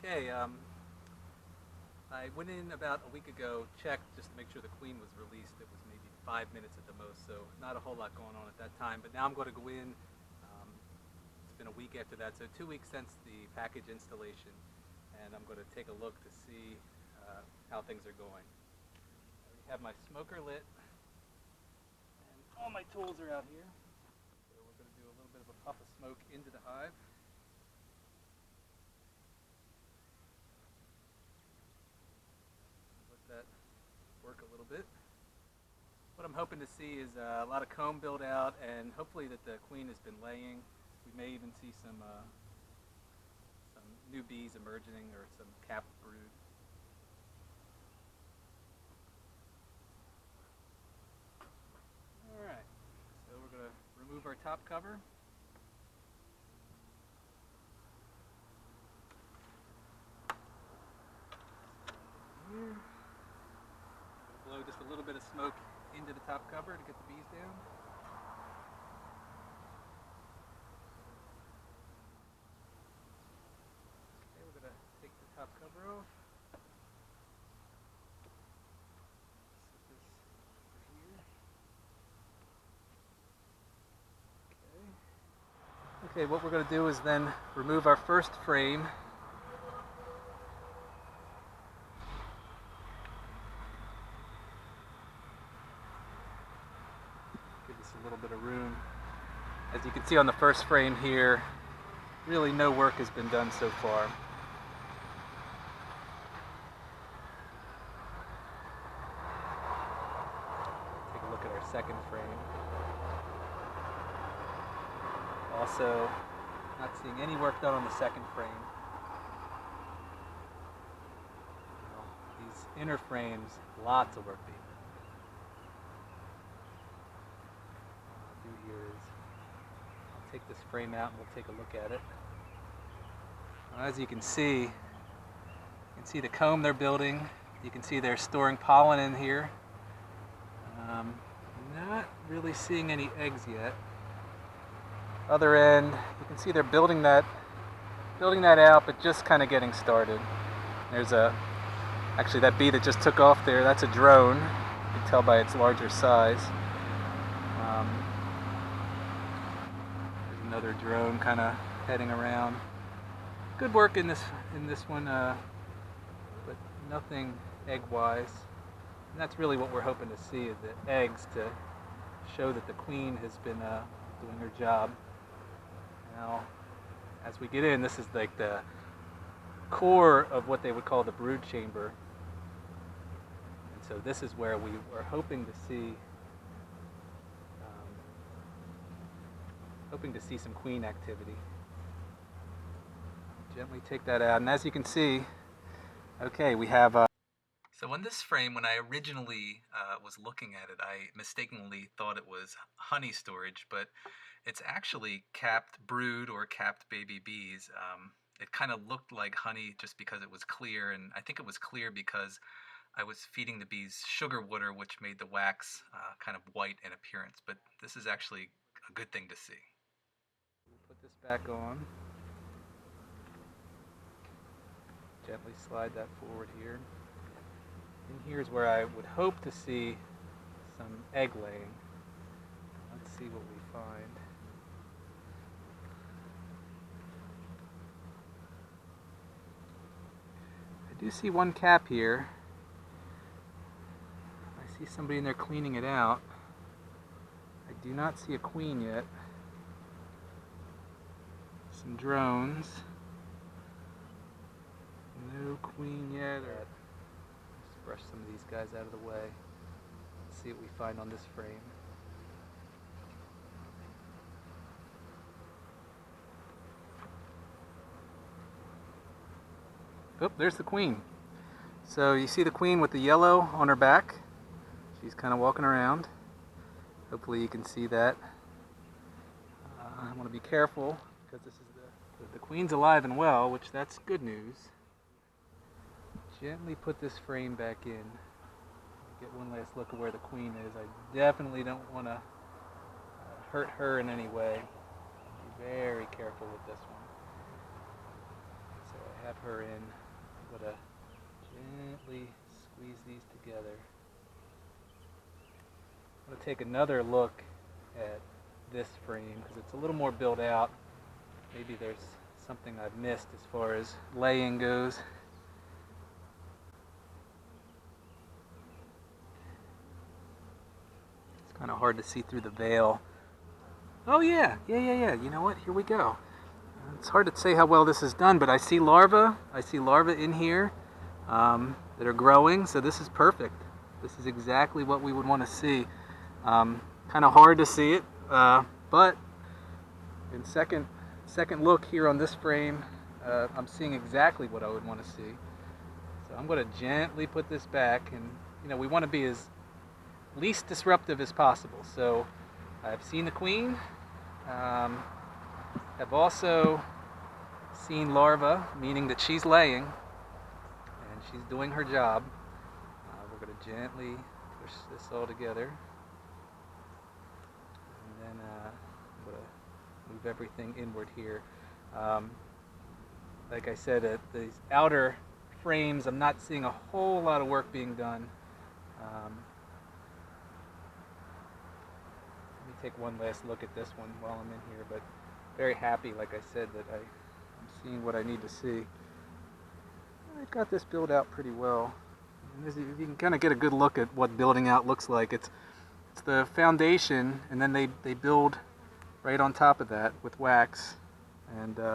Okay, I went in about a week ago, checked just to make sure the queen was released. It was maybe 5 minutes at the most, so not a whole lot going on at that time. But now I'm going to go in. It's been a week after that, so 2 weeks since the package installation, and I'm going to take a look to see how things are going. I already have my smoker lit, and all my tools are out here. So we're going to do a little bit of a puff of smoke into the hive. Let that work a little bit. What I'm hoping to see is a lot of comb build out, and hopefully that the queen has been laying. We may even see some new bees emerging or some capped brood. All right, so we're going to remove our top cover. Here. Blow just a little bit of smoke into the top cover to get the bees down. Okay, we're going to take the top cover off. Set this over here. Okay, what we're going to do is then remove our first frame. Give this a little bit of room. As you can see on the first frame here, really no work has been done so far. Take a look at our second frame. Also, not seeing any work done on the second frame. These inner frames, lots of work being done. What I'll do here is I'll take this frame out and we'll take a look at it. As you can see the comb they're building. You can see they're storing pollen in here. Not really seeing any eggs yet. Other end, you can see they're building that out, but just kind of getting started. There's actually that bee that just took off there, that's a drone. You can tell by its larger size. There's another drone kind of heading around. Good work in this one, but nothing egg-wise. And that's really what we're hoping to see, is the eggs to show that the queen has been doing her job. Now, as we get in, this is like the core of what they would call the brood chamber. And so this is where we are hoping to see some queen activity. Gently take that out, and as you can see, okay, we have so in this frame, when I originally was looking at it, I mistakenly thought it was honey storage, but it's actually capped brood or capped baby bees. It kind of looked like honey just because it was clear, and I think it was clear because I was feeding the bees sugar water, which made the wax kind of white in appearance, but this is actually a good thing to see. We'll put this back on. Gently slide that forward here. And here's where I would hope to see some egg laying. Let's see what we find. I do see one cap here. I see somebody in there cleaning it out. I do not see a queen yet. Some drones. No queen yet. Just brush some of these guys out of the way. Let's see what we find on this frame. Oh, there's the queen. So you see the queen with the yellow on her back. She's kind of walking around. Hopefully you can see that. I want to be careful because this is the queen's alive and well, which that's good news. Gently put this frame back in. Get one last look at where the queen is. I definitely don't want to hurt her in any way. Be very careful with this one. So I have her in. I'm going to gently squeeze these together. I'm going to take another look at this frame because it's a little more built out. Maybe there's something I've missed as far as laying goes. It's kind of hard to see through the veil. Oh yeah. You know what? Here we go. It's hard to say how well this is done, but I see larvae. I see larvae in here that are growing, so this is perfect. This is exactly what we would want to see. Kind of hard to see it, but in second look here on this frame, I'm seeing exactly what I would want to see. So I'm going to gently put this back, and we want to be as least disruptive as possible. So I've seen the queen. I've also seen larvae, meaning that she's laying and she's doing her job. We're going to gently push this all together, and then I'm going to move everything inward here. Like I said, these outer frames, I'm not seeing a whole lot of work being done. Let me take one last look at this one while I'm in here, but very happy, like I said, that I'm seeing what I need to see. I've got this built out pretty well. And you can kind of get a good look at what building out looks like. It's the foundation, and then they build right on top of that with wax, and things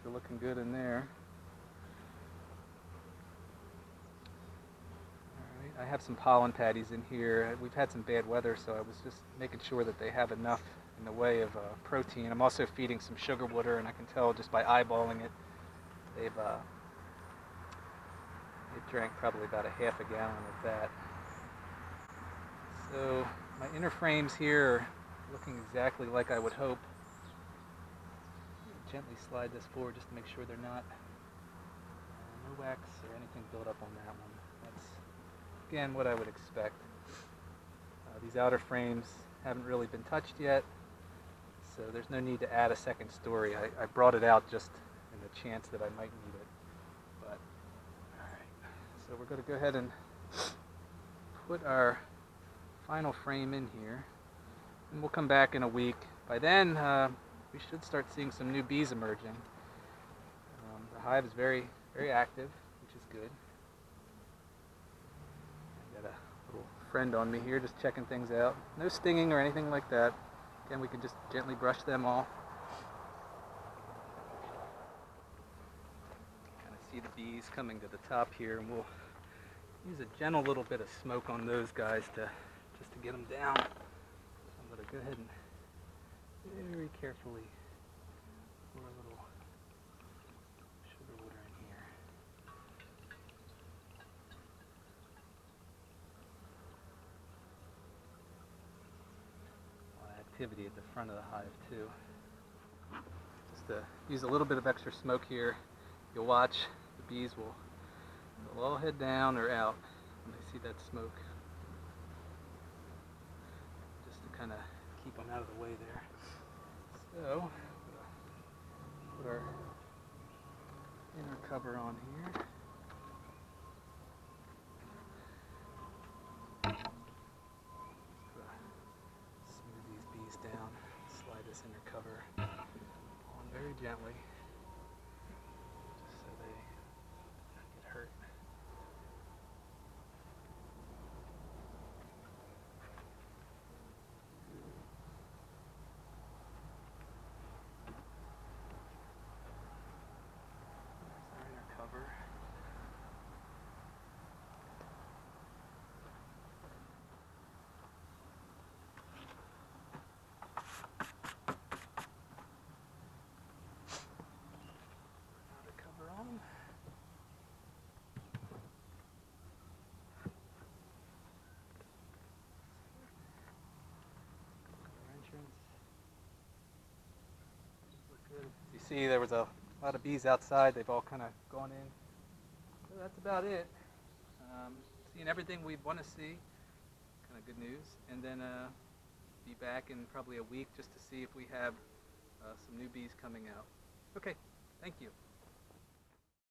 are looking good in there. I have some pollen patties in here. We've had some bad weather, so I was just making sure that they have enough in the way of protein. I'm also feeding some sugar water, and I can tell just by eyeballing it, they've drank probably about a half a gallon of that. So my inner frames here are looking exactly like I would hope. Gently slide this forward just to make sure they're not no wax or anything built up on that one. That's again what I would expect. These outer frames haven't really been touched yet, so there's no need to add a second story. I brought it out just in the chance that I might need it. But alright, so we're going to go ahead and put our final frame in here, and we'll come back in a week. By then we should start seeing some new bees emerging. The hive is very active, which is good. I got a little friend on me here just checking things out. No stinging or anything like that. Again, we can just gently brush them off. Kind of see the bees coming to the top here, and we'll use a gentle little bit of smoke on those guys just to get them down. So I'm going to go ahead and very carefully pour a little sugar water in here. A lot of activity at the front of the hive too. Just to use a little bit of extra smoke here, you'll watch the bees they'll all head down or out when they see that smoke. Just to kind of keep them out of the way there. So, put our inner cover on here. Smooth these bees down. Slide this inner cover on very gently, just so they don't get hurt. You see there was a lot of bees outside. They've all kind of gone in. So that's about it. Seeing everything we'd want to see. Kind of good news. And then be back in probably a week just to see if we have some new bees coming out. Okay. Thank you.